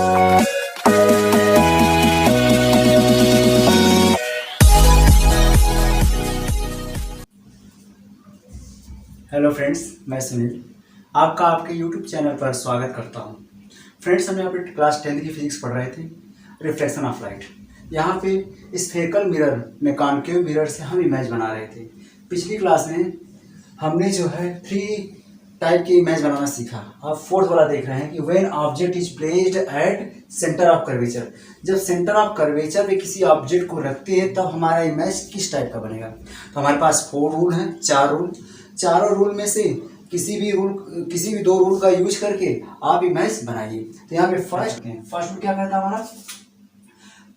Hello friends, मैं सुनील आपका आपके यूट्यूब चैनल पर स्वागत करता हूं। फ्रेंड्स, हम यहाँ पे क्लास 10th की फिजिक्स पढ़ रहे थे, रिफ्लेक्शन ऑफ लाइट। यहाँ पे स्फेरिकल मिरर में कॉन्केव मिरर से हम इमेज बना रहे थे। पिछली क्लास में हमने जो है 3 टाइप की इमेज बनाना सीखा। अब फोर्थ वाला देख रहे हैं कि when object is placed at centre of curvature. जब सेंटर ऑफ कर्वेचर पे किसी ऑब्जेक्ट को रखते हैं तब हमारा इमेज किस टाइप का बनेगा। तो हमारे पास 4 रूल हैं, 4 रूल। चारों रूल में से किसी भी 2 रूल का यूज करके आप इमेज बनाइए। तो यहाँ पे फर्स्ट रूल क्या कहता है हमारा?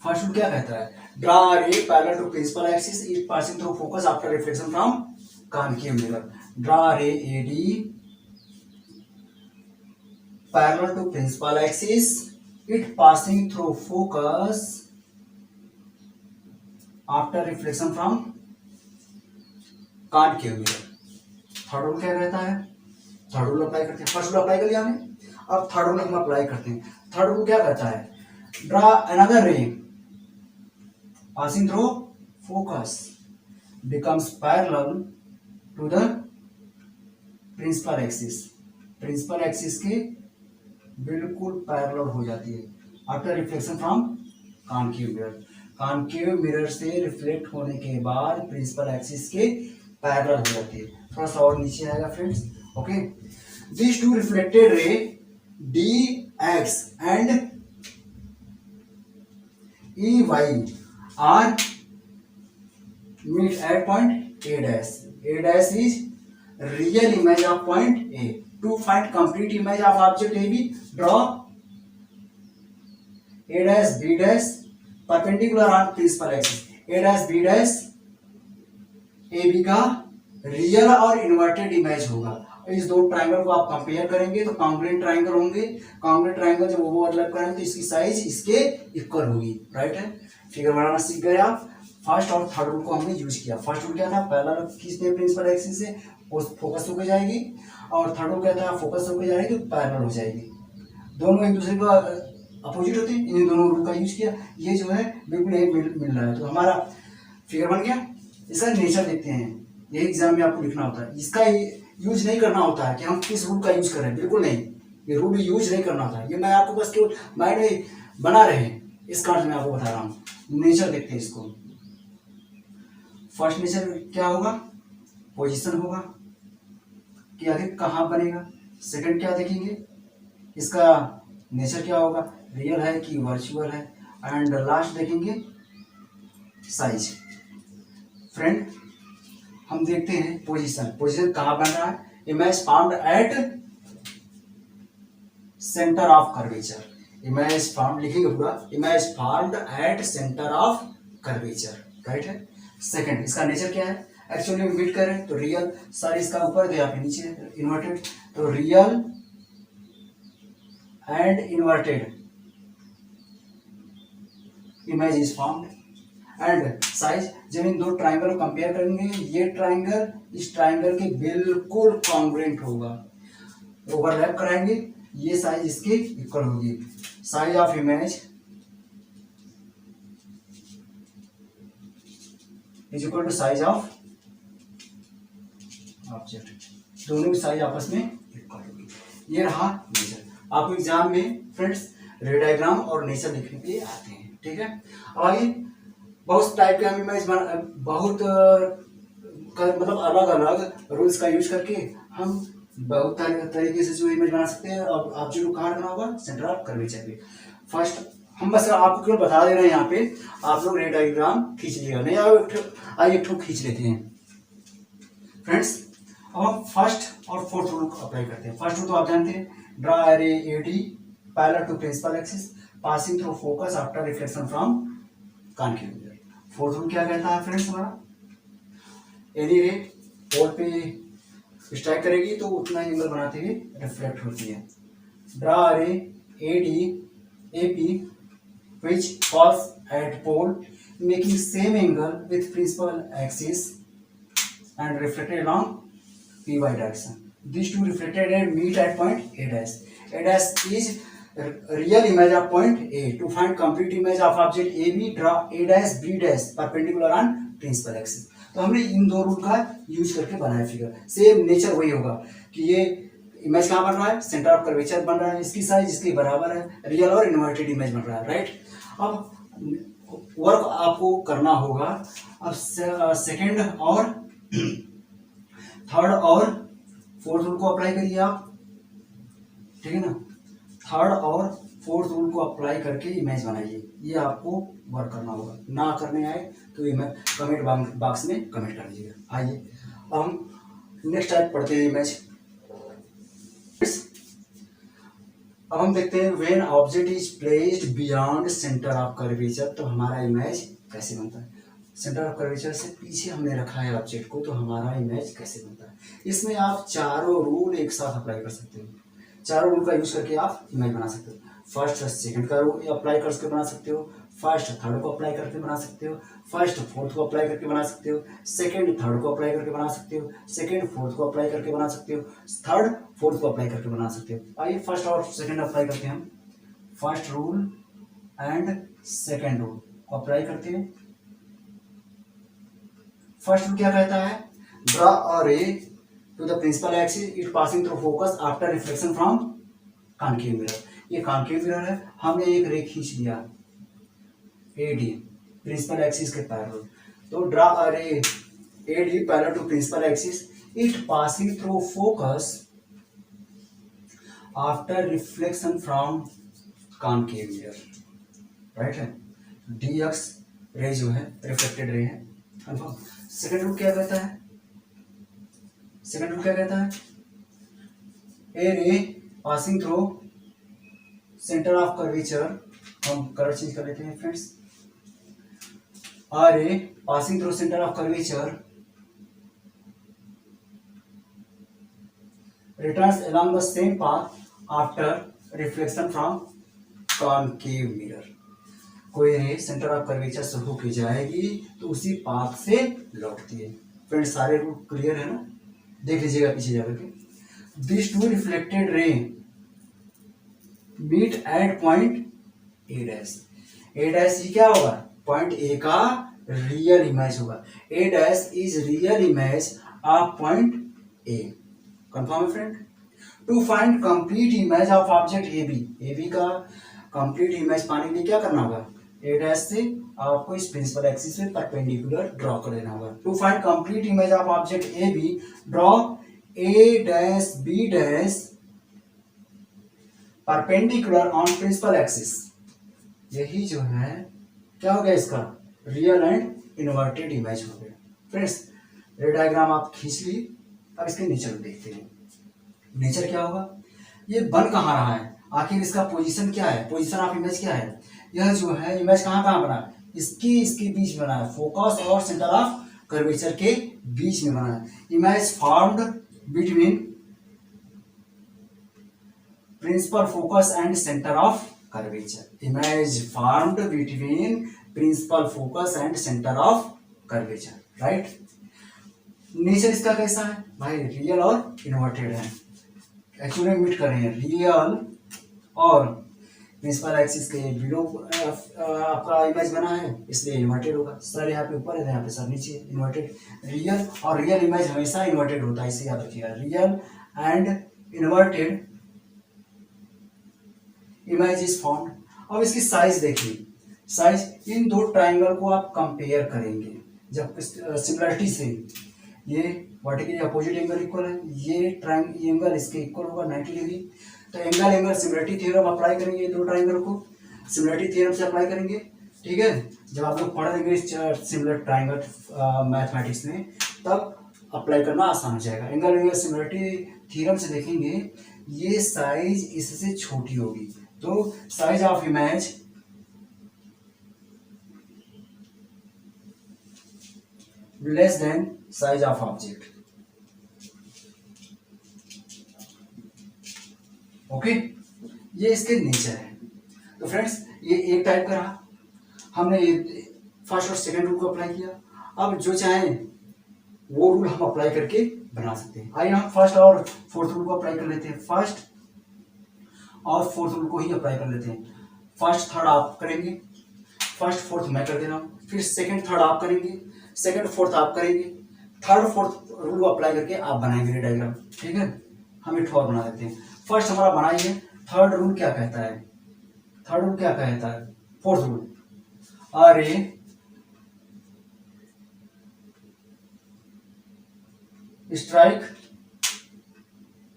फर्स्ट रूल क्या कहता है? Draw a ray parallel to principal axis it passing through focus after reflection from concave mirror. Draw a ray AD parallel to principal axis it passing through focus after reflection from concave mirror. Third rule क्या कहता है? Third rule apply करते हैं। First rule apply कर लिया हमने, अब third rule हम अप्लाई करते हैं। थर्ड रूल क्या कहता है? Draw another ray passing through focus becomes parallel to the principal axis. Principal axis के बिल्कुल पैरेलल हो जाती है after reflection from concave mirror. Concave mirror से रिफ्लेक्ट होने के बाद प्रिंसिपल एक्सिस के पैरेलल हो जाती है। थोड़ा सा और नीचे आएगा friends. Okay, this two reflected ray D X and E Y are meet at point A dash. A dash is real image of point A. To find complete image of object A B, draw A dash B dash perpendicular on principal axis. A dash B dash A B का real और inverted image होगा। इस 2 triangle को आप compare करेंगे तो congruent triangle होंगे। Congruent triangle जब ओवरलैप करेंगे तो इसकी साइज इसके इक्वल होगी। राइट है, फिगर बनाना सीख गए आप। फर्स्ट और थर्ड रूल को हमने यूज किया। फर्स्ट रूल क्या था? पैरेलल खींचते हैं प्रिंसिपल एक्सिस से, फोकस होकर जाएगी। और थर्ड रूल क्या था? फोकस होकर जाएगी तो पैरेलल हो जाएगी। दोनों एक दूसरे का अपोजिट होते हैं। इन दोनों रूल का यूज किया। ये जो है बिल्कुल एक मिल रहा है, तो हमारा फिगर बन गया। इसका नेचर देखते हैं, यही एग्जाम में आपको लिखना होता है। इसका यूज नहीं करना होता है कि हम किस रूल का यूज कर रहे हैं, बिल्कुल नहीं। ये रूल यूज नहीं करना होता है, ये मैं आपको बस केवल माइंड में बना रहे हैं, इस कारण मैं आपको बता रहा हूँ। नेचर देखते हैं इसको। फर्स्ट नेचर क्या होगा? पोजीशन होगा कि आगे कहाँ बनेगा। सेकंड क्या देखेंगे? इसका नेचर क्या होगा, रियल है कि वर्चुअल है। एंड लास्ट देखेंगे साइज। फ्रेंड, हम देखते हैं पोजीशन कहां बन रहा है? Image found at centre of curvature. Image found लिखेंगे पूरा, image found at centre of curvature. Right है। सेकंड, इसका नेचर क्या है? एक्चुअली मीट करें तो रियल, सर इसका ऊपर दे आप नीचे इन्वर्टेड, तो real and inverted image is found. And size, जब इन 2 ट्राइंगल को कंपेयर करेंगे, ये ट्राइंगल इस ट्राइंगल के बिल्कुल कॉन्ग्रुएंट होगा। ओवरलैप कराएंगे, ये साइज इसके इक्वल होगी। Size of image is equal to size of object. दोनों की साइज आपस में इक्वल होगी। ये रहा नेचर। आपको एग्जाम में फ्रेंड्स रे डायग्राम और नेचर लिखने के लिए आते हैं। ठीक है, अब आइए बहुत टाइप के हम इमेज बहुत मतलब अलग अलग रूल्स का यूज करके हम बहुत तरीके से जो इमेज बना सकते हैं। अब ऑब्जेक्ट को कहाँ रखना होगा? सेंटर ऑफ कर्वेचर पे। फर्स्ट हम बस आपको केवल बता दे रहे हैं, यहाँ पे आप लोग रे डायग्राम खींच लिएगा। नहीं, आइए एक ठो खींच लेते हैं फ्रेंड्स। अब हम फर्स्ट और फोर्थ रूल को अप्लाई करते हैं। फर्स्ट रूल तो आप जानते हैं, draw a ray AD parallel to principal axis passing through focus after reflection from concave mirror. Fourth rule क्या कहता है फ्रेंड्स हमारा? एनी रे पोल पे स्ट्राइक करेगी तो उतना एंगल बनाते हुए रिफ्लेक्ट होती है। Draw ray AD AP which falls at pole making same angle with principal axis and reflected along py direction. These two reflected rays meet at point A dash. A dash is real image of point A, to find complete image of object A B draw A dash B dash perpendicular on principal axis. तो हमने इन दो rule का use करके बनाया figure. Same nature वही होगा कि ये इमेज कहाँ बन रहा है, सेंटर ऑफ कर्वेचर बन रहा है, इसकी साइज इसके बराबर है, रियल और इन्वर्टेड इमेज बन रहा है, राइट। अब वर्क आपको करना होगा। अब सेकंड और थर्ड और फोर्थ रूल को अप्लाई करिए आप, ठीक है ना। थर्ड और फोर्थ रूल को अप्लाई करके इमेज बनाइए, ये आपको वर्क करना होगा। ना करने आए तो कमेंट बॉक्स में कमेंट कर दीजिएगा। आइए अब हम नेक्स्ट टाइप पढ़ते हैं इमेज। अब हम देखते हैं when object is placed beyond centre of curvature, तो हमारा इमेज कैसे बनता है। सेंटर ऑफ कर्वेचर से पीछे हमने रखा है ऑब्जेक्ट को, तो हमारा इमेज कैसे बनता है। इसमें आप चारों रूल एक साथ अप्लाई कर सकते हो, चारों रूल का यूज करके आप इमेज बना सकते हो। फर्स्ट सेकंड का रूल अप्लाई करके बना सकते हो, फर्स्ट थर्ड को अप्लाई करके बना सकते हो, फर्स्ट फोर्थ को अप्लाई करके बना सकते हो, सेकंड थर्ड को अप्लाई करके बना सकते हो, सेकंड फोर्थ को अप्लाई करके बना सकते हो, थर्ड फोर्थ को अप्लाई करके बना सकते हो। आइए फर्स्ट और सेकंड अप्लाई करते हैं हम। First rule and second rule को अप्लाई करते हैं। फर्स्ट रूल क्या कहता है, draw a ray to the principal axis it passing through focus after reflection from concave mirror. ये कॉन्केव मिरर है, हमने एक रे खींच लिया AD प्रिंसिपल एक्सिस के पैरेलल, तो draw a ray AD parallel to principal axis it passing through focus after reflection from concave mirror, right है। DX रे जो है रिफ्लेक्टेड रे है, कंफर्म। सेकंड रूल क्या कहता है, सेकंड रूल क्या कहता है, a ray passing through centre of curvature, हम कलर चेंज कर लेते हैं friends, ray passing through centre of curvature returns along the same path after reflection from concave mirror. कोई रे सेंटर ऑफ कर्वेचर से होके जाएगी तो उसी पाथ से लौटती है। फ्रेंड्स सारे रूल क्लियर है ना, देख लीजिएगा पीछे जाकर के। This two reflected ray meet at point A dash. A dash ये क्या होगा, पॉइंट ए का रियल इमेज होगा। A dash is real image of point A, confirm है friend. To find complete image of object A B का complete image पाने के लिए क्या करना होगा, ए डैश से आपको इस प्रिंसिपल एक्सिस में परपेंडिकुलर ड्रॉ कर देना होगा। To find complete image of object A B draw A dash B dash perpendicular on principal axis. यही जो है क्या हो गया, इसका रियल एंड इन्वर्टेड इमेज हो गया। फ्रेंड्स ये डायग्राम आप खींच ली। अब इसके नेचर देखते हैं, नेचर क्या होगा, ये बन कहाँ रहा है, आखिर इसका पोजीशन क्या है, पोजीशन ऑफ इमेज क्या है। यह जो है इमेज कहाँ कहाँ बना है, इसके बीच बना है, फोकस और सेंटर ऑफ कर्वेचर के बीच में बना है। Image formed between principal focus and centre of curvature. Image formed between principal focus and centre of curvature, right. Nature इसका कैसा है भाई, रियल और इन्वर्टेड है। एक्चुअली मीट कर रहे हैं रियल और प्रिंसिपल एक्सिस के बिलो आपका इमेज बना है, इसलिए इन्वर्टेड होगा। सर यहाँ पे ऊपर है, यहाँ पे सर नीचे, इन्वर्टेड। रियल और रियल इमेज हमेशा इन्वर्टेड होता है, इसे याद रखिएगा। Real and inverted image is found. अब इसकी साइज देखिए, साइज इन दो ट्राइंगल को आप कंपेयर करेंगे जब सिमिलरिटी से, ये वर्टिकली अपोजिट एंगल इक्वल है, ये एंगल इसके इक्वल होगा 90 डिग्री। तो एंगल सिमिलरिटी थ्योरम अप्लाई करेंगे, दो ट्राइंगल को सिमिलरिटी थ्योरम से अप्लाई करेंगे, ठीक है। जब आप लोग पढ़ देंगे सिमिलर ट्राइंगल मैथमेटिक्स में, तब अप्लाई करना आसान हो जाएगा। एंगल सिमिलरिटी थ्योरम से देखेंगे, ये साइज इससे छोटी होगी, तो size of image less than size of object, okay. ये इसके नेचर है। तो फ्रेंड्स ये एक टाइप का रहा, हमने ये फर्स्ट और सेकंड रूल को अप्लाई किया। अब जो चाहें वो रूल हम अप्लाई करके बना सकते हैं। आइए हम फर्स्ट और फोर्थ रूल को अप्लाई कर लेते हैं। फर्स्ट और फोर्थ रूल को ही अप्लाई कर लेते हैं। फर्स्ट थर्ड आप करेंगे, फर्स्ट फोर्थ मैं कर दे रहा हूँ, फिर सेकंड थर्ड आप करेंगे, सेकंड फोर्थ आप करेंगे, थर्ड फोर्थ रूल को अप्लाई करके आप बनाएंगे डायग्राम। ठीक है, हम एक और बना देते हैं। फर्स्ट हमारा बनाइए, थर्ड रूल क्या कहता है, थर्ड रूल क्या कहता है, फोर्थ रूल, अरे strike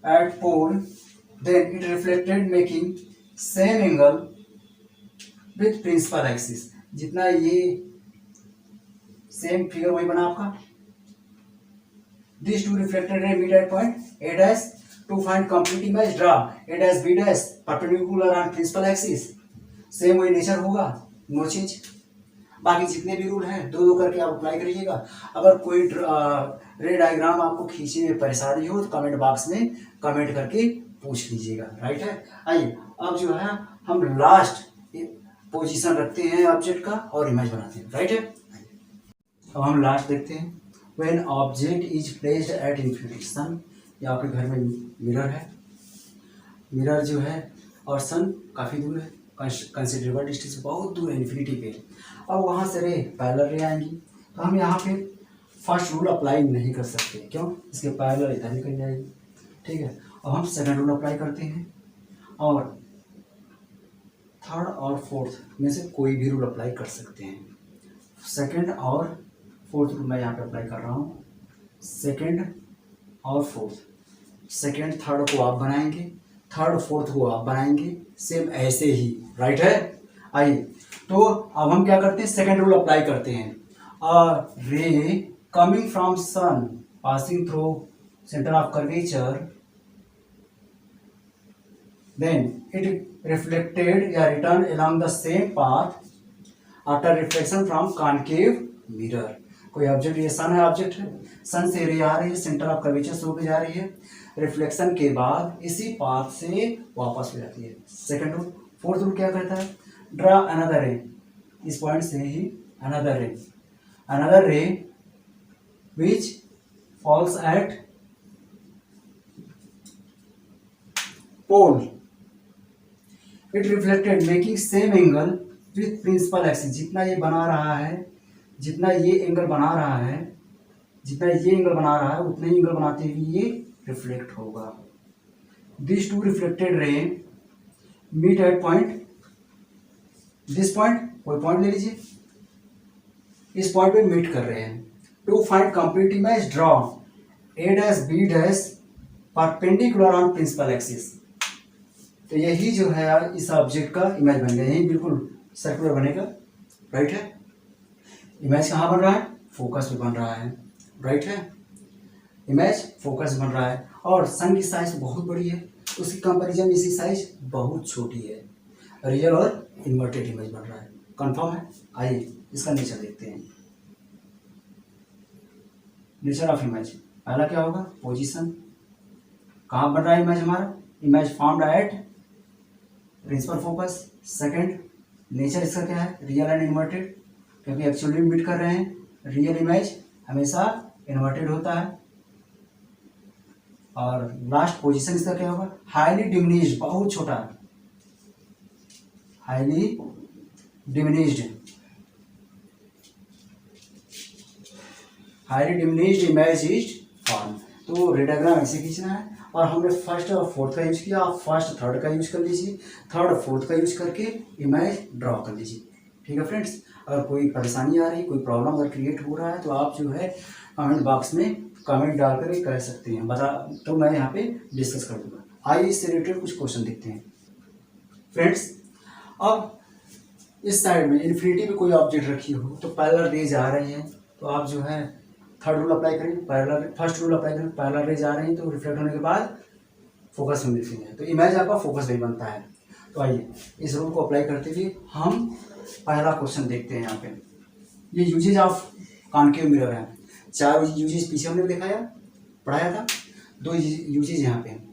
at pole, then it reflected making same angle with principal axis। जितना ये सेम फिगर वही बना आपका। These two reflected ray meet at point A dash to find complete image, draw A dash B dash perpendicular on principal axis। Same वही nature होगा, no change. बाकी जितने भी रूल हैं दो दो करके आप अप्लाई करिएगा। अगर कोई रे डायग्राम आपको खींचने में परेशानी हो तो कमेंट बॉक्स में कमेंट करके पूछ लीजिएगा। राइट है, आइए अब जो है हम लास्ट पोजीशन रखते हैं ऑब्जेक्ट का और इमेज बनाते हैं। राइट है, अब हम लास्ट देखते हैं। When object is placed at infinity sun, या आपके घर में मिरर है, मिरर जो है और सन काफ़ी दूर है, कंसिडरेबल डिस्टेंस, बहुत दूर है इन्फिनिटी पे। अब वहाँ से रे पैरेलल रे आएंगी, तो हम यहाँ पे फर्स्ट रूल अप्लाई नहीं कर सकते, क्यों, इसके पैरेलल इधर निकल जाएगी। ठीक है, अब हम सेकंड रूल अप्लाई करते हैं और थर्ड और फोर्थ में से कोई भी रूल अप्लाई कर सकते हैं। सेकंड और फोर्थ रूल मैं यहाँ पे अप्लाई कर रहा हूँ, सेकंड और फोर्थ, सेकंड थर्ड को आप बनाएंगे, थर्ड फोर्थ को आप बनाएंगे, सेम ऐसे ही। राइट है, आइए तो अब हम क्या करते हैं, सेकंड रूल अप्लाई करते हैं। A ray coming from sun passing through centre of curvature, then it reflected या return along the same path after reflection from concave mirror. कोई ऑब्जेक्ट, ये सन है, ऑब्जेक्ट है, सन से रे आ रही है, सेंटर ऑफ कर्वेचर से होकर जा रही है, रिफ्लेक्शन के बाद इसी पाथ से वापस हो जाती है। Second rule. फोर्थ रूल क्या कहता है, ड्रा अनदर रे, इस पॉइंट से ही another ray which falls at pole, it reflected making same angle with principal axis. जितना ये बना रहा है, जितना ये एंगल बना रहा है, जितना ये एंगल बना रहा है उतने ही एंगल बनाते हुए ये रिफ्लेक्ट होगा। This two reflected ray meet at point, this point, कोई पॉइंट ले लीजिए, इस पॉइंट पे मीट कर रहे हैं। To find complete image, draw A dash B dash perpendicular on principal axis. तो यही जो है इस ऑब्जेक्ट का इमेज बन गया, यही बिल्कुल सर्कुलर बनेगा। राइट है, इमेज कहाँ बन रहा है, फोकस पे बन रहा है। राइट है, इमेज फोकस बन रहा है और सन की साइज बहुत बड़ी है, उसकी कंपैरिजन इसकी साइज बहुत छोटी है। रियल और इन्वर्टेड इमेज बन रहा है, कंफर्म है। आइए इसका नेचर देखते हैं। नेचर ऑफ इमेज, पहला क्या होगा, पोजीशन, कहाँ बन रहा है इमेज हमारा, image formed at principal focus. Second, nature इसका क्या है, रियल एंड इन्वर्टेड, क्योंकि एक्चुअली मीट कर रहे हैं, रियल इमेज हमेशा इन्वर्टेड होता है। और लास्ट पोजीशन इसका क्या होगा, हाईली डिमिनिश्ड, बहुत छोटा, highly diminished, highly diminished image is form. तो रे डायग्राम ऐसे खींचना है और हमने फर्स्ट और फोर्थ का यूज किया, आप फर्स्ट थर्ड का यूज कर लीजिए, थर्ड फोर्थ का यूज करके इमेज ड्रॉ कर लीजिए। ठीक है फ्रेंड्स, अगर कोई परेशानी आ रही, कोई प्रॉब्लम अगर क्रिएट हो रहा है तो आप जो है कमेंट बॉक्स में कमेंट डाल कर कह सकते हैं, बता तो मैं यहाँ पे डिस्कस कर दूंगा। आइए इससे रिलेटेड कुछ क्वेश्चन देखते हैं फ्रेंड्स। अब इस साइड में इन्फिनिटी पे कोई ऑब्जेक्ट रखी हो तो पैरेलल रेज आ रही है, तो आप जो है थर्ड रूल अप्लाई करें, पैरेलल, फर्स्ट रूल अप्लाई करें, पैरेलल रेज आ रही है तो रिफ्लेक्ट होने के बाद फोकस में मिक्सिंग है, तो इमेज आपका फोकस नहीं बनता है। तो आइए इस रूल को अप्लाई करते हुए हम पहला क्वेश्चन देखते हैं। यहाँ पे ये यूजेज ऑफ कॉनकेव मिरर है, 4 यूजेज पीछे हमने दिखाया पढ़ाया था, 2 यूजेज यहाँ पे।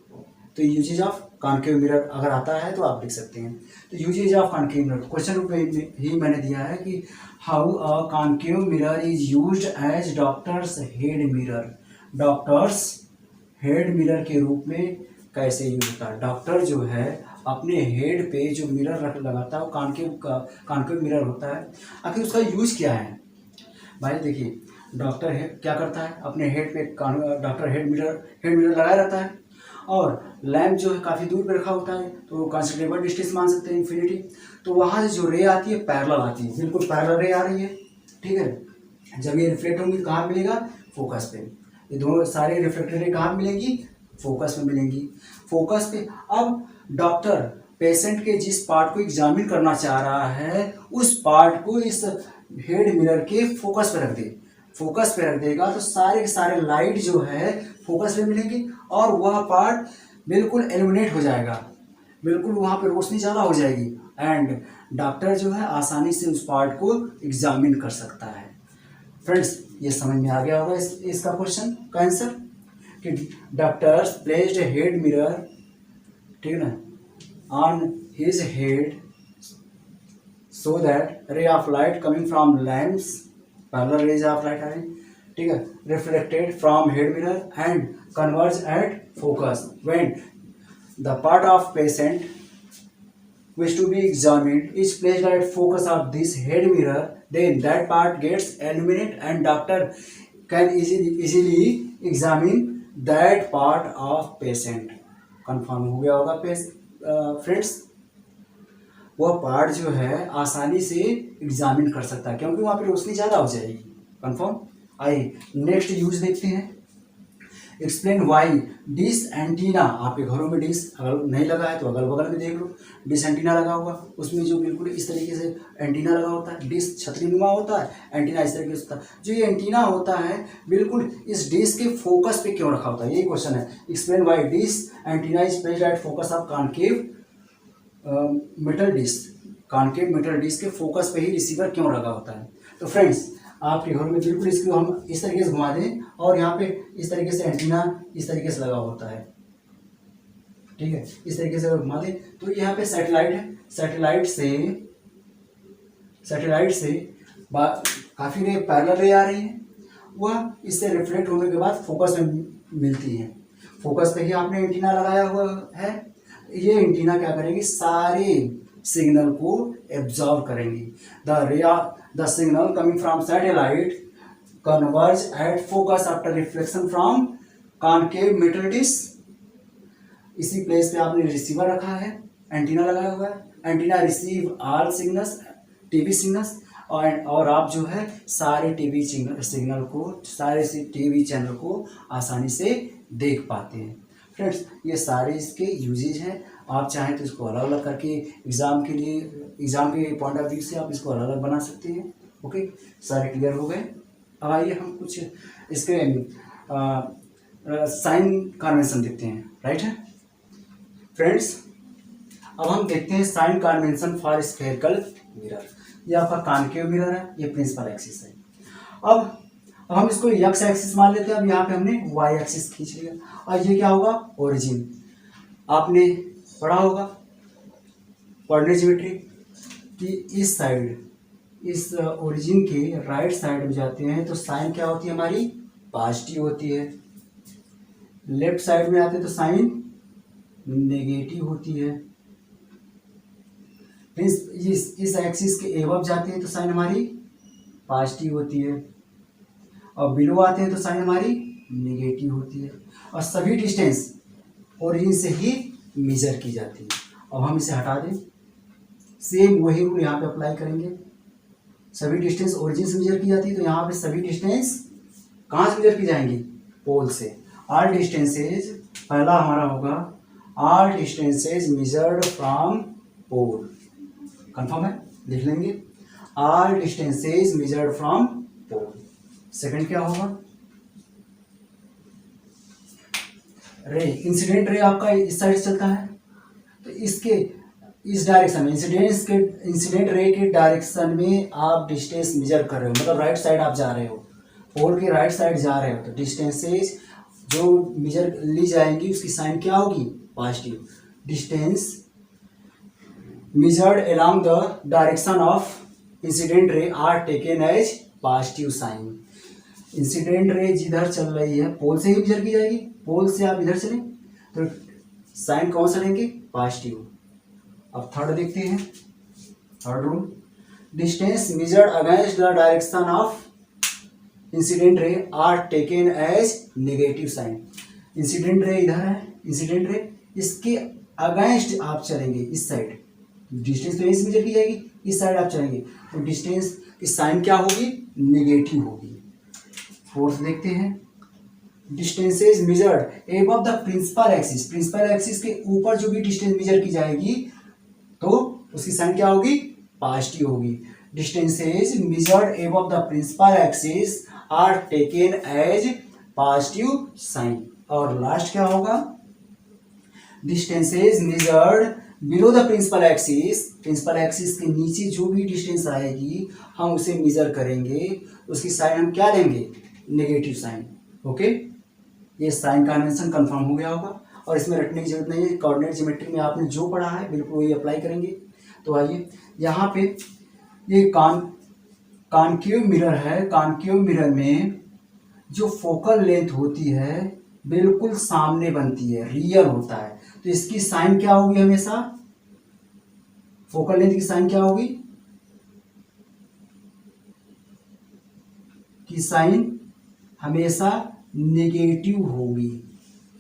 तो यूजेज ऑफ कॉनकेव मिरर अगर आता है तो आप लिख सकते हैं। तो uses of concave mirror question रूप में ही मैंने दिया है कि how a concave mirror is used as doctor's head mirror, doctor's head mirror के रूप में कैसे यूज होता है। डॉक्टर जो है अपने हेड पे जो मिरर रख लगाता है वो कॉन्केव मिरर होता है। आखिर उसका यूज क्या है भाई? देखिए, डॉक्टर है क्या करता है, अपने हेड पे डॉक्टर हेड मिरर लगाया रहता है, और लैंप जो है काफ़ी दूर पे रखा होता है, तो कंसिडरेबल डिस्टेंस मान सकते हैं, इन्फिनिटी। तो वहाँ से जो रे आती है पैरेलल आती है, बिल्कुल पैरेलल रे आ रही है, ठीक है। जब ये रिफ्लेक्ट होंगी तो कहाँ मिलेगा? फोकस पे। ये दोनों सारे रिफ्लेक्टेड रे कहाँ मिलेंगी? फोकस में मिलेंगी। फोकस पे अब डॉक्टर पेशेंट के जिस पार्ट को एग्जामिन करना चाह रहा है उस पार्ट को इस हेड मिरर के फोकस पे रख दे। फोकस पे रख देगा तो सारे के सारे लाइट जो है फोकस पे मिलेंगे और वह पार्ट बिल्कुल एलिमिनेट हो जाएगा, बिल्कुल वहाँ पे रोशनी ज़्यादा हो जाएगी, एंड डॉक्टर जो है आसानी से उस पार्ट को एग्जामिन कर सकता है। फ्रेंड्स, ये समझ में आ गया होगा इसका क्वेश्चन का आंसर, कि डॉक्टर्स प्लेस्ड हेड मिरर, ठीक है ना, on his head so that ray of light coming from lamps, parallel rays of light are, ठीक है, reflected from head mirror and converge at focus. When the part of patient which to be examined is placed at focus of this head mirror, then that part gets illuminated and doctor can easily examine that part of patient. Confirm हो गया होगा friends? वह part जो है आसानी से examine कर सकता है क्योंकि वहाँ पे रोशनी ज़्यादा हो जाएगी। कंफर्म? आइए नेक्स्ट यूज देखते हैं। एक्सप्लेन वाई डिश एंटीना, आपके घरों में डिश अगर नहीं लगा है तो अगल बगल में देख लो, डिश एंटीना लगा हुआ, उसमें जो बिल्कुल इस तरीके से एंटीना लगा होता है, डिश छतरीनुमा होता है, एंटीना इस तरीके से होता है। जो ये एंटीना होता है बिल्कुल इस डिश के फोकस पे क्यों रखा होता है, यही क्वेश्चन है। Explain why dish antenna is placed at focus of concave metal dish, concave metal dish के फोकस पे ही रिसीवर क्यों लगा होता है। तो फ्रेंड्स, आपके घर में बिल्कुल इसको हम इस तरीके से घुमा दें और यहाँ पे इस तरीके से एंटीना इस तरीके से लगा होता है, ठीक है, इस तरीके से घुमा दें तो यहाँ पे सैटेलाइट है, सैटेलाइट से काफ़ी रे पैरेलल रे आ रही है, वह इससे रिफ्लेक्ट होने के बाद फोकस में मिलती है। फोकस पे ही आपने एंटीना लगाया हुआ है, ये एंटीना क्या करेगी? सारे सिग्नल को एब्जॉर्व करेंगी। The signal coming from satellite converge at focus after reflection from concave metal dish. इसी प्लेस पे आपने रिसीवर रखा है, एंटीना लगाया हुआ है, antenna receive all signals, TV signals, और आप जो है सारे टीवी सिग्नल को, सारे टीवी चैनल को आसानी से देख पाते हैं। फ्रेंड्स, ये सारे इसके यूजेज हैं। आप चाहें तो इसको अलग अलग करके एग्ज़ाम के पॉइंट ऑफ व्यू से आप इसको अलग अलग बना सकते हैं। ओके, सारे क्लियर हो गए। अब आइए हम कुछ इसके साइन कन्वेंशन देखते हैं। राइट है फ्रेंड्स, अब हम देखते हैं sign convention for spherical mirror. ये आपका कॉनकेव मिरर है, ये प्रिंसिपल एक्सिस है। अब हम इसको एक्स एक्सिस मान लेते हैं। अब यहाँ पे हमने वाई एक्सिस खींच लिया और ये क्या होगा? ओरिजिन। आपने पढ़ा होगा कोऑर्डिनेट ज्योमेट्री कि इस साइड, इस ओरिजिन के राइट साइड में जाते हैं तो साइन क्या होती है हमारी? पॉजिटिव होती है। लेफ्ट साइड में आते हैं तो साइन नेगेटिव होती है। इस एक्सिस के एबव जाते हैं तो साइन हमारी पॉजिटिव होती है, और बिलो आते हैं तो साइन हमारी नेगेटिव होती है। और सभी डिस्टेंस ओरिजिन से ही मेजर की जाती है। अब हम इसे हटा दें, सेम वही रूल यहाँ पे अप्लाई करेंगे। सभी डिस्टेंस ओरिजिन से मेजर की जाती है तो यहाँ पे सभी डिस्टेंस कहाँ से मेजर की जाएंगी? पोल से। ऑल डिस्टेंसेज, पहला हमारा होगा all distances measured from pole. Confirm है? लिख लेंगे all distances measured from pole. Second क्या होगा? रे, इंसिडेंट रे आपका इस साइड चलता है तो इसके इस डायरेक्शन में इंसिडेंट रे के डायरेक्शन में आप डिस्टेंस मेजर कर रहे हो, मतलब राइट साइड आप जा रहे हो, पोल के राइट साइड जा रहे हो तो डिस्टेंसेज जो मेजर ली जाएंगी उसकी साइन क्या होगी? Positive. Distance measured along the direction of incident ray are taken as positive sign। Incident ray जिधर चल रही है पोल से ही मेजर की जाएगी, पोल से आप इधर चलें तो साइन कौन सा लेंगे? पॉजिटिव। अब थर्ड देखते हैं, third rule, distance measured against the direction of incident ray are taken as negative sign. Incident ray इधर है, इंसिडेंट रे, इसके अगेंस्ट आप चलेंगे इस साइड, डिस्टेंस तो इस मेजर की जाएगी, इस साइड आप चलेंगे तो डिस्टेंस की साइन क्या होगी, नेगेटिव होगी। फोर्थ देखते हैं, distances measured above the principal axis, principal axis के ऊपर जो भी डिस्टेंस मेजर की जाएगी तो उसकी साइन क्या होगी, पॉजिटिव होगी। Distances measured above the principal axis are taken as positive sign. और लास्ट क्या होगा, distances measured below the principal axis, principal axis के नीचे जो भी डिस्टेंस आएगी हम उसे मेजर करेंगे, उसकी साइन हम क्या लेंगे, नेगेटिव साइन। ओके, ये साइन कन्वेंशन कंफर्म हो गया होगा और इसमें रटने की जरूरत नहीं है, कोऑर्डिनेट ज्योमेट्री में आपने जो पढ़ा है बिल्कुल वही अप्लाई करेंगे। तो आइए यहाँ पे ये कॉनकेव मिरर है, कॉनकेव मिरर में जो फोकल लेंथ होती है बिल्कुल सामने बनती है, रियल होता है, तो इसकी साइन क्या होगी, हमेशा फोकल लेंथ की साइन क्या होगी, की साइन हमेशा नेगेटिव होगी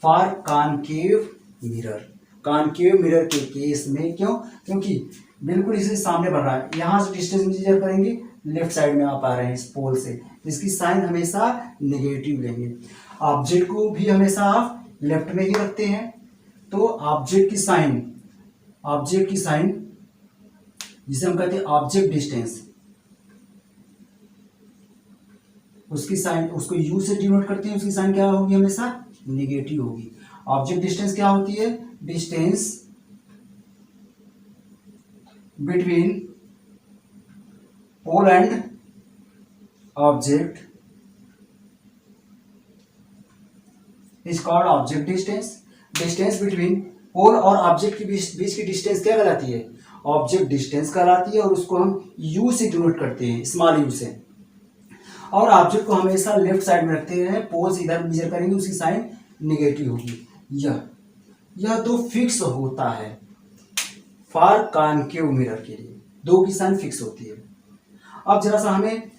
for concave mirror. Concave mirror के केस में क्यों, क्योंकि बिल्कुल इसे सामने बढ़ रहा है, यहां से डिस्टेंस मेजर करेंगे लेफ्ट साइड में आप आ रहे हैं इस पोल से, इसकी साइन हमेशा नेगेटिव लेंगे। ऑब्जेक्ट को भी हमेशा आप लेफ्ट में ही रखते हैं तो ऑब्जेक्ट की साइन जिसे हम कहते हैं ऑब्जेक्ट डिस्टेंस, उसकी साइन, उसको यू से डिनोट करते हैं, उसकी साइन क्या होगी, हमेशा नेगेटिव होगी। ऑब्जेक्ट डिस्टेंस क्या होती है, distance between pole and object is called object distance. Distance between pole और ऑब्जेक्ट के बीच की डिस्टेंस क्या कहलाती है, ऑब्जेक्ट डिस्टेंस कहलाती है, और उसको हम यू से डिनोट करते हैं, स्मॉल यू से। और ऑब्जेक्ट को हमेशा लेफ्ट साइड में रखते हैं, पोल से इधर मेजर करेंगे, उसकी साइन नेगेटिव होगी। यह दो फिक्स होता है फॉर कॉनकेव मिरर के लिए, दो की साइन फिक्स होती है। अब जरा सा हमें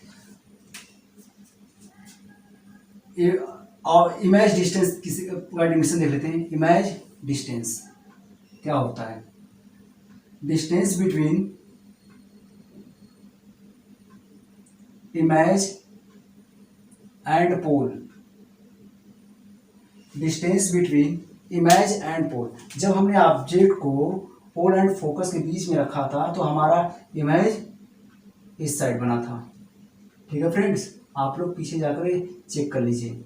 इमेज डिस्टेंस किसी का डिफिनेशन देख लेते हैं। इमेज डिस्टेंस क्या होता है, distance between image and pole, distance between image and pole. जब हमने ऑब्जेक्ट को पोल एंड फोकस के बीच में रखा था तो हमारा इमेज इस साइड बना था। ठीक है फ्रेंड्स, आप लोग पीछे जाकर चेक कर लीजिए,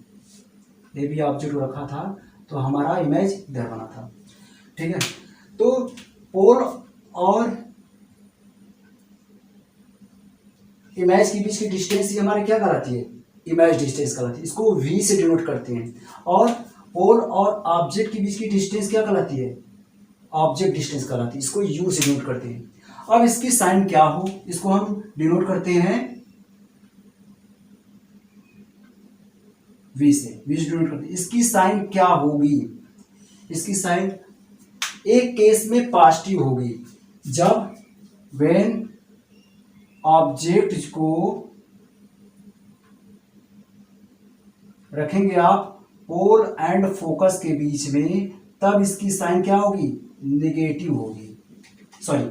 ये भी ऑब्जेक्ट रखा था तो हमारा इमेज इधर बना था। ठीक है, तो पोल और इमेज के बीच की डिस्टेंस ही हमारी क्या कहलाती है, इमेज डिस्टेंस कहलाती है, इसको v से डिनोट करते हैं। और पोल और ऑब्जेक्ट के बीच की डिस्टेंस क्या कहलाती है, ऑब्जेक्ट डिस्टेंस कहलाती है, इसको u से डिनोट करते हैं। अब इसकी साइन क्या हो, इसको हम डिनोट करते हैं v से डिनोट करते हैं। इसकी साइन क्या होगी, इसकी साइन एक केस में पॉजिटिव होगी, जब व्हेन ऑब्जेक्ट को रखेंगे आप पोल एंड फोकस के बीच में, तब इसकी साइन क्या होगी, नेगेटिव होगी, सॉरी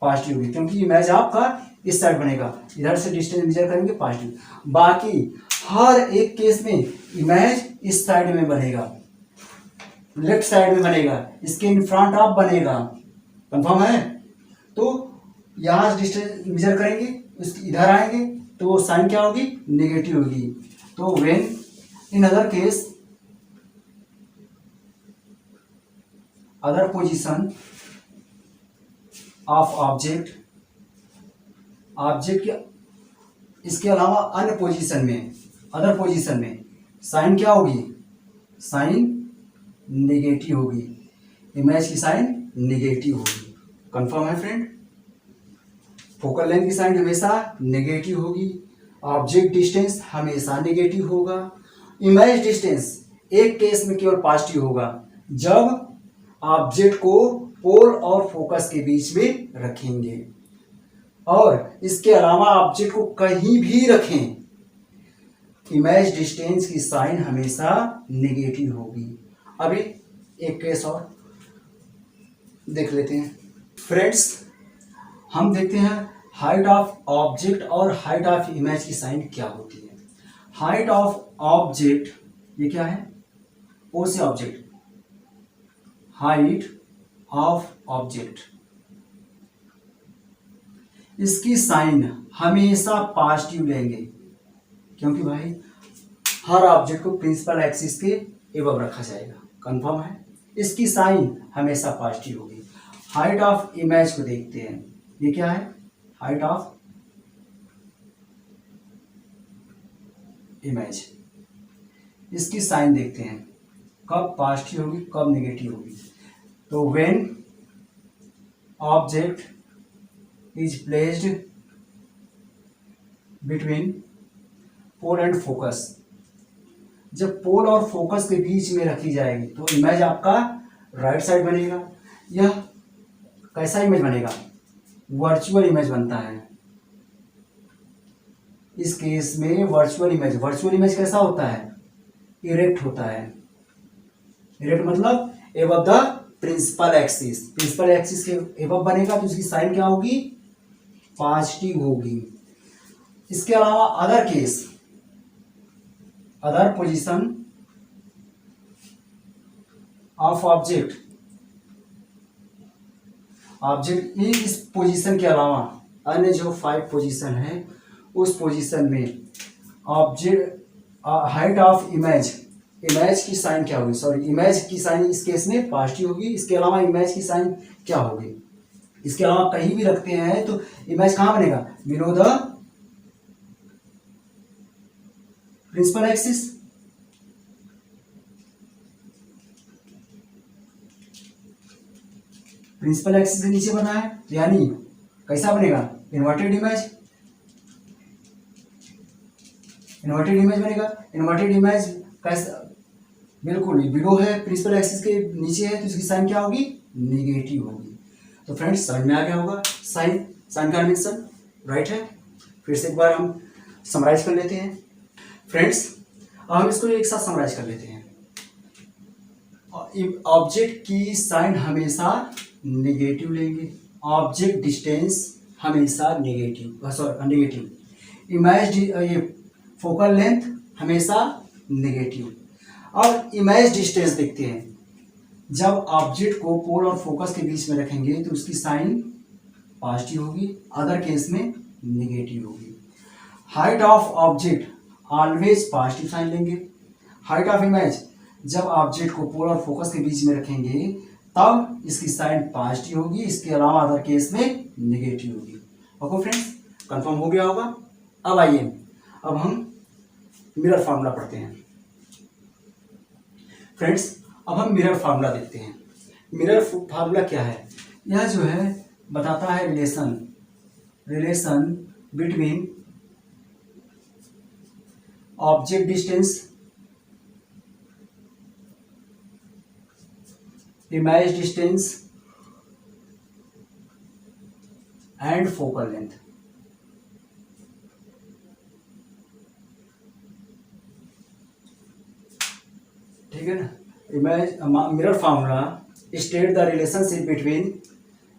पॉजिटिव होगी, क्योंकि इमेज आपका इस साइड बनेगा, इधर से डिस्टेंस मेजर करेंगे पॉजिटिव। बाकी हर एक केस में इमेज इस साइड में बनेगा, लेफ्ट साइड में बनेगा, इसके इन फ्रंट ऑफ बनेगा, कंफर्म है। तो यहां से डिस्टेंस मेजर करेंगे, उसकी इधर आएंगे तो साइन क्या होगी, नेगेटिव होगी। तो when in other case, other position of object, object के इसके अलावा अन्य पोजीशन में, अदर पोजीशन में साइन क्या होगी, साइन नेगेटिव होगी, इमेज की साइन नेगेटिव होगी। कंफर्म है फ्रेंड, फोकल लेंथ की साइन हमेशा नेगेटिव होगी, ऑब्जेक्ट डिस्टेंस हमेशा नेगेटिव होगा, इमेज डिस्टेंस एक केस में केवल पॉजिटिव होगा, जब ऑब्जेक्ट को पोल और फोकस के बीच में रखेंगे, और इसके अलावा ऑब्जेक्ट को कहीं भी रखें, इमेज डिस्टेंस की साइन हमेशा नेगेटिव होगी। अभी एक केस और देख लेते हैं फ्रेंड्स। हम देखते हैं हाइट ऑफ ऑब्जेक्ट और हाइट ऑफ इमेज की साइन क्या होती है। हाइट ऑफ ऑब्जेक्ट, ये क्या है, ओ से ऑब्जेक्ट, हाइट ऑफ ऑब्जेक्ट, इसकी साइन हमेशा पॉजिटिव लेंगे, क्योंकि भाई हर ऑब्जेक्ट को प्रिंसिपल एक्सिस के एबव रखा जाएगा, कंफर्म है। इसकी साइन हमेशा पॉजिटिव होगी। हाइट ऑफ इमेज को देखते हैं, ये क्या है, हाइट ऑफ इमेज, इसकी साइन देखते हैं कब पॉजिटिव होगी कब नेगेटिव होगी। तो when object is placed between pole and focus, जब पोल और फोकस के बीच में रखी जाएगी तो इमेज आपका राइट साइड बनेगा। यह कैसा इमेज बनेगा, वर्चुअल इमेज बनता है। इस केस में वर्चुअल इमेज कैसा होता है, इरेक्ट होता है। इरेक्ट मतलब above the principal axis, principal axis के एबव बनेगा तो उसकी साइन क्या होगी, पॉजिटिव होगी। इसके अलावा other case, other position of object, object इस पोजीशन के अलावा अन्य जो 5 पोजीशन है उस पोजीशन में object height of image, image की साइन क्या होगी, सॉरी इमेज की साइन इस केस में पॉजिटिव होगी। इसके अलावा इमेज की साइन क्या होगी, इसके अलावा कहीं भी रखते हैं तो इमेज कहाँ बनेगा, below the principal axis. Principal axis से नीचे बना है, यानी कैसा बनेगा, इन्वर्टेड इमेज, इन्वर्टेड इमेज बनेगा। इन्वर्टेड इमेज कैसा, बिल्कुल बिलो है, प्रिंसिपल एक्सिस के नीचे है तो इसकी साइन क्या होगी, निगेटिव होगी। तो फ्रेंड्स समझ में आ गया होगा, साइन साइन कन्वेंशन राइट है। फिर से एक बार हम समराइज कर लेते हैं फ्रेंड्स। अब हम इसको एक साथ समराइज कर लेते हैं। ऑब्जेक्ट की साइन हमेशा नेगेटिव लेंगे, ऑब्जेक्ट डिस्टेंस हमेशा नेगेटिव, सॉरी नेगेटिव, इमेज ये फोकल लेंथ हमेशा नेगेटिव, और इमेज डिस्टेंस देखते हैं। जब ऑब्जेक्ट को पोल और फोकस के बीच में रखेंगे तो उसकी साइन पॉजिटिव होगी, अदर केस में नेगेटिव होगी। Height of object always positive sign लेंगे। हाइट ऑफ इमेज, जब ऑब्जेक्ट को पोल और फोकस के बीच में रखेंगे तब इसकी साइन पॉजिटिव होगी, इसके अलावा अदर केस में नेगेटिव होगी। ओके फ्रेंड्स, कंफर्म हो गया होगा। अब आइए, अब हम मिरर फार्मूला पढ़ते हैं फ्रेंड्स। अब हम मिरर फार्मूला देखते हैं। मिरर फार्मूला क्या है, यह जो है बताता है relation between object distance, image distance and focal length. ठीक है ना। Image mirror formula state the relationship between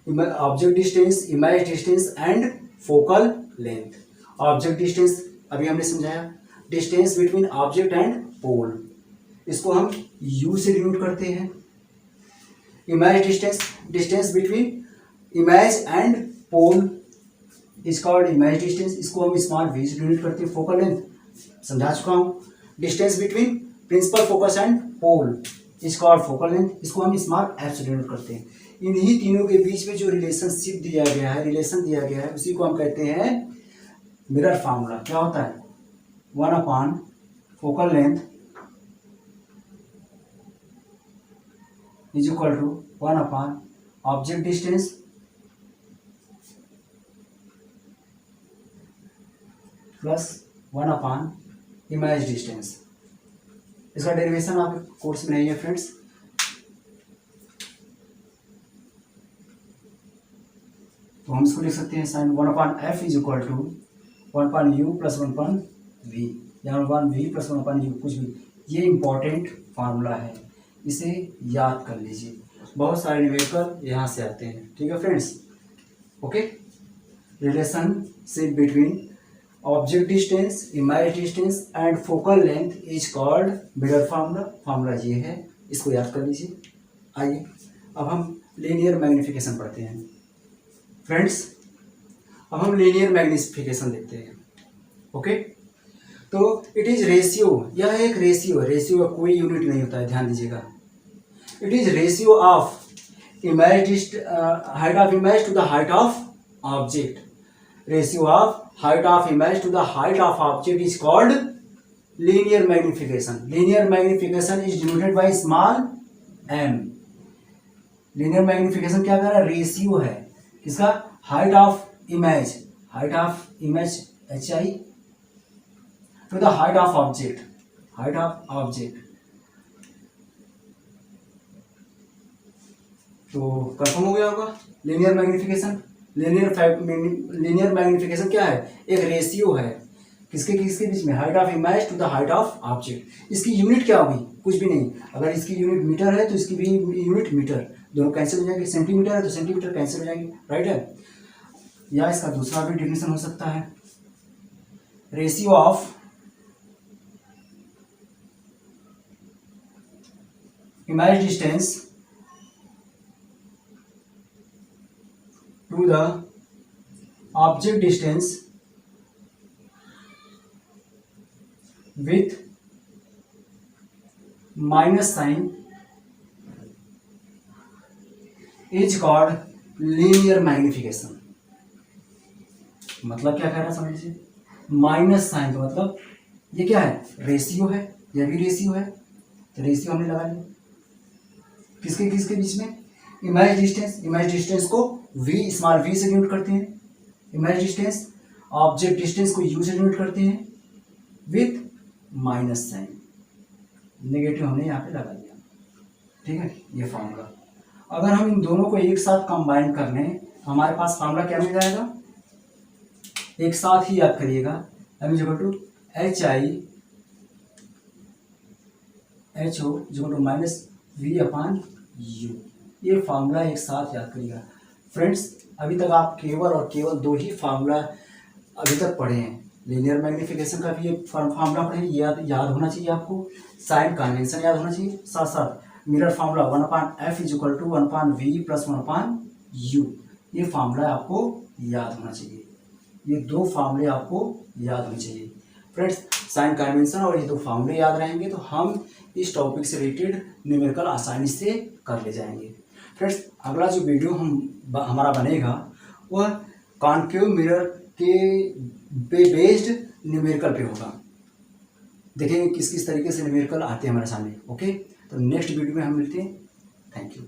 object distance, image distance and focal length. Object distance अभी हमने समझाया, distance between object and pole, इसको हम यू से denote करते हैं। Image distance, distance between image and pole is called image distance, इसको हम स्मॉल वी से डिनोट करते हैं। फोकल लेंथ समझा चुका हूँ। Distance between principal focus and pole is called focal length, इसको हम स्मॉल एफ से डिनोट करते हैं। इन्हीं तीनों के बीच में जो रिलेशनशिप दिया गया है, रिलेशन दिया गया है, उसी को हम कहते हैं मिरर फार्मूला। क्या होता है, 1/, focal length is equal to 1/, object distance plus 1/, image distance. इसका डेरिवेशन आपके कोर्स में नहीं है फ्रेंड्स। हम इसको लिख सकते हैं sign 1/f is equal to 1/u plus 1/v, या 1/v प्लस 1/u कुछ भी। ये इंपॉर्टेंट फार्मूला है, इसे याद कर लीजिए। बहुत सारे न्यूमेरिकल यहाँ से आते हैं, ठीक है friends. Okay, relationship between object distance, image distance and focal length is called mirror formula. Formula ये है, इसको याद कर लीजिए। आइए अब हम लीनियर मैग्नीफिकेशन पढ़ते हैं फ्रेंड्स। अब हम लीनियर मैग्नीफिकेशन देखते हैं। ओके, तो इट इज रेशियो, यह एक रेशियो है। रेशियो का कोई यूनिट नहीं होता है, ध्यान दीजिएगा। It is ratio of image height of image to the height of object. Ratio of height of image to the height of object is called linear magnification. Linear magnification is denoted by small m। Linear magnification क्या कर रहा है? Ratio है किसका? Height of image, height of image HI to the height of object, height of object. तो confirm हो गया होगा लीनियर मैग्नीफिकेशन। लीनियर मैग्नीफिकेशन क्या है? एक रेशियो है किसके किसके बीच में? Height of image to the height of object. इसकी यूनिट क्या होगी? कुछ भी नहीं। अगर इसकी यूनिट मीटर है तो इसकी भी यूनिट मीटर, दोनों कैंसिल हो जाएंगे। सेंटीमीटर है तो सेंटीमीटर कैंसिल हो जाएंगे, राइट है। या इसका दूसरा भी डेफिनेशन हो सकता है, ratio of image distance to the object distance with minus sign is called linear magnification। मतलब क्या कह रहा है समझ लीजिए। माइनस साइन का मतलब ये क्या है? रेशियो है, यह भी रेशियो है। तो रेशियो हमने लगा लिया किसके किसके बीच में? Image distance. इमेज डिस्टेंस को v स्मॉल v से डिनोट करते हैं। इमेज डिस्टेंस ऑब्जेक्ट डिस्टेंस को u से डिनोट करते हैं विथ माइनस साइन। नेगेटिव हमने यहाँ पे लगा दिया, ठीक है। ये फार्मूला अगर हम इन दोनों को एक साथ कंबाइन कर लें तो हमारे पास फार्मूला क्या मिल जाएगा? एक साथ ही याद करिएगा, m equal to HI HO equal to minus V/U। ये फार्मूला एक साथ याद करिएगा फ्रेंड्स। अभी तक आप केवल और केवल दो ही फार्मूला अभी तक पढ़े हैं। लीनियर मैग्नीफिकेशन का भी ये फार्मूला पढ़े, याद होना चाहिए आपको। साइन कन्वेंशन याद होना चाहिए, साथ साथ mirror formula 1/f is equal to 1/v plus 1/u। ये फार्मूला आपको याद होना चाहिए। ये दो फार्मूले आपको याद होने चाहिए फ्रेंड्स। साइन कन्वेंशन और ये दो फार्मूले याद रहेंगे तो हम इस टॉपिक से रिलेटेड न्यूमेरिकल आसानी से कर ले जाएंगे फ्रेंड्स। अगला जो वीडियो हमारा बनेगा वह कॉन्केव मिरर के बेस्ड न्यूमेरिकल पे होगा। देखेंगे किस किस तरीके से न्यूमेरिकल आते हैं हमारे सामने। ओके, तो नेक्स्ट वीडियो में हम मिलते हैं। Thank you.